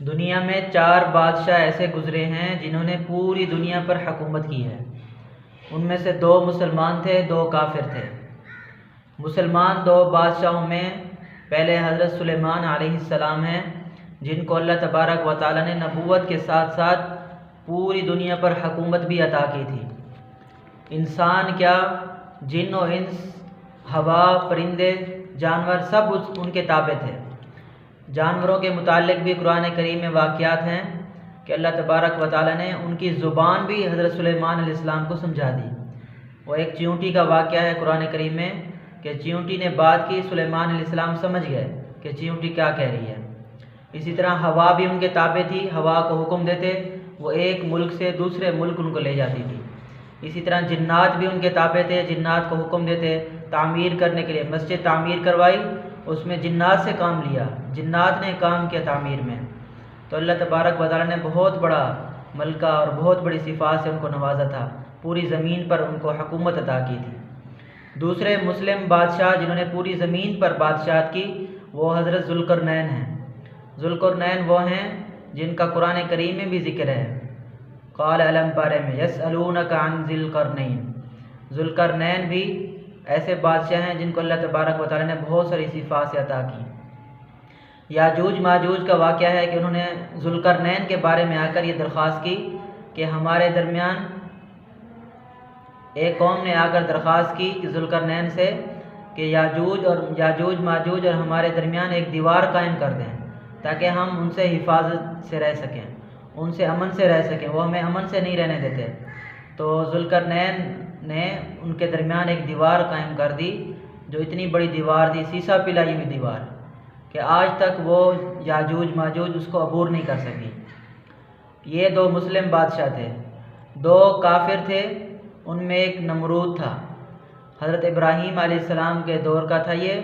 دنیا میں 4 بادشاہ ایسے گزرے ہیں جنہوں نے پوری دنیا پر حکومت کی ہے۔ ان میں سے 2 مسلمان تھے، 2 کافر تھے۔ مسلمان 2 بادشاہوں میں پہلے حضرت سلیمان علیہ السلام ہیں، جن کو اللہ تبارک و تعالی نے نبوت کے ساتھ ساتھ پوری دنیا پر حکومت بھی عطا کی تھی۔ انسان کیا، جن و انس، ہوا، پرندے، جانور سب ان کے تابع تھے۔ جانوروں کے متعلق بھی قرآن کریم میں واقعات ہیں کہ اللہ تبارک و تعالی نے ان کی زبان بھی حضرت سلیمان علیہ السلام کو سمجھا دی۔ وہ ایک چیونٹی کا واقعہ ہے قرآن کریم میں کہ چیونٹی نے بات کی، سلیمان علیہ السلام سمجھ گئے کہ چیونٹی کیا کہہ رہی ہے۔ اسی طرح ہوا بھی ان کے تابع تھی، ہوا کو حکم دیتے وہ ایک ملک سے دوسرے ملک ان کو لے جاتی تھی۔ اسی طرح جنات بھی ان کے تابع تھے، جنات کو حکم دیتے تعمیر کرنے کے لیے۔ مسجد تعمیر کروائی، اس میں جنات سے کام لیا، جنات نے کام کیا تعمیر میں۔ تو اللہ تبارک و تعالی نے بہت بڑا ملکہ اور بہت بڑی صفات سے ان کو نوازا تھا، پوری زمین پر ان کو حکومت عطا کی تھی۔ دوسرے مسلم بادشاہ جنہوں نے پوری زمین پر بادشاہت کی وہ حضرت ذوالقرنین ہیں۔ ذوالقرنین وہ ہیں جن کا قرآن کریم میں بھی ذکر ہے۔ قال علم بارے میں یسألونک عن ذی القرنین۔ ذوالقرنین بھی ایسے بادشاہ ہیں جن کو اللہ تبارک و تعالی نے بہت ساری صفات سے عطا کی۔ یاجوج ماجوج کا واقعہ ہے کہ انہوں نے ذوالقرنین کے بارے میں آ کر یہ درخواست کی کہ ہمارے درمیان، ایک قوم نے آ کر درخواست کی کہ ذوالقرنین سے کہ یاجوج ماجوج اور ہمارے درمیان ایک دیوار قائم کر دیں تاکہ ہم ان سے حفاظت سے رہ سکیں، ان سے امن سے رہ سکیں، وہ ہمیں امن سے نہیں رہنے دیتے۔ تو ذوالقرنین نے ان کے درمیان ایک دیوار قائم کر دی، جو اتنی بڑی دیوار تھی، سیسا پلائی ہوئی دیوار، کہ آج تک وہ یاجوج ماجوج اس کو عبور نہیں کر سکی۔ یہ 2 مسلم بادشاہ تھے۔ 2 کافر تھے، ان میں ایک نمرود تھا۔ حضرت ابراہیم علیہ السلام کے دور کا تھا یہ۔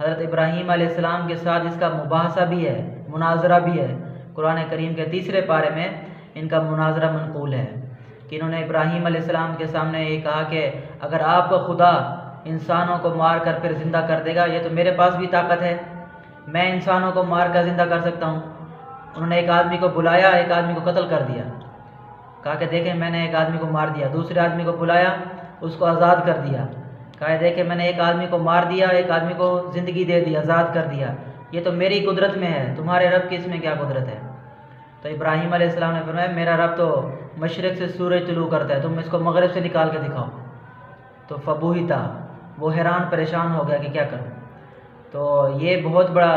حضرت ابراہیم علیہ السلام کے ساتھ اس کا مباحثہ بھی ہے، مناظرہ بھی ہے۔ قرآن کریم کے 3 پارے میں ان کا مناظرہ منقول ہے کہ انہوں نے ابراہیم علیہ السلام کے سامنے یہ کہا کہ اگر آپ کا خدا انسانوں کو مار کر پھر زندہ کر دے گا، یہ تو میرے پاس بھی طاقت ہے، میں انسانوں کو مار کر زندہ کر سکتا ہوں۔ انہوں نے ایک آدمی کو بلایا، ایک آدمی کو قتل کر دیا، کہا کہ دیکھیں میں نے ایک آدمی کو مار دیا۔ دوسرے آدمی کو بلایا، اس کو آزاد کر دیا، کہا دیکھیں میں نے ایک آدمی کو مار دیا، ایک آدمی کو زندگی دے دی، آزاد کر دیا، یہ تو میری قدرت میں ہے، تمہارے رب کی اس میں کیا قدرت ہے؟ تو ابراہیم علیہ السلام نے فرمایا میرا رب تو مشرق سے سورج طلوع کرتا ہے، تم اس کو مغرب سے نکال کے دکھاؤ۔ تو فبہتا، وہ حیران پریشان ہو گیا کہ کیا کروں۔ تو یہ بہت بڑا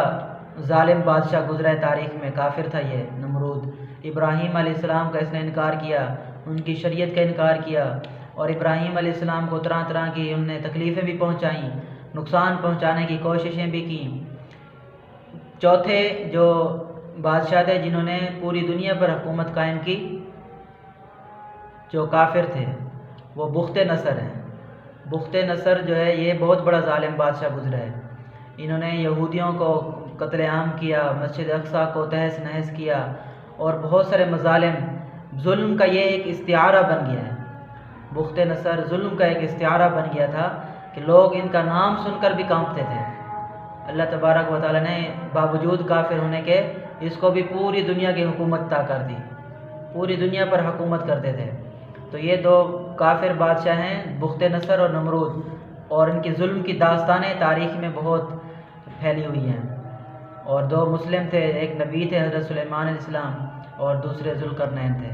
ظالم بادشاہ گزرا ہے تاریخ میں، کافر تھا یہ نمرود۔ ابراہیم علیہ السلام کا اس نے انکار کیا، ان کی شریعت کا انکار کیا، اور ابراہیم علیہ السلام کو طرح طرح کی انہوں نے تکلیفیں بھی پہنچائیں، نقصان پہنچانے کی کوششیں بھی کیں۔ چوتھے جو بادشاہ تھے جنہوں نے پوری دنیا پر حکومت قائم کی، جو کافر تھے، وہ بخت نصر ہیں۔ بخت نصر جو ہے یہ بہت بڑا ظالم بادشاہ گزرا ہے۔ انہوں نے یہودیوں کو قتل عام کیا، مسجد اقصیٰ کو تہس نہس کیا، اور بہت سارے مظالم، ظلم کا یہ ایک استعارہ بن گیا ہے۔ بخت نصر ظلم کا ایک استعارہ بن گیا تھا کہ لوگ ان کا نام سن کر بھی کانپتے تھے۔ اللہ تبارک و تعالی نے باوجود کافر ہونے کے اس کو بھی پوری دنیا کی حکومت عطا کر دی، پوری دنیا پر حکومت کرتے تھے۔ تو یہ 2 کافر بادشاہ ہیں، بخت نصر اور نمرود، اور ان کی ظلم کی داستانیں تاریخ میں بہت پھیلی ہوئی ہیں۔ اور 2 مسلم تھے، ایک نبی تھے حضرت سلیمان علیہ السلام اور دوسرے ذوالقرنین تھے۔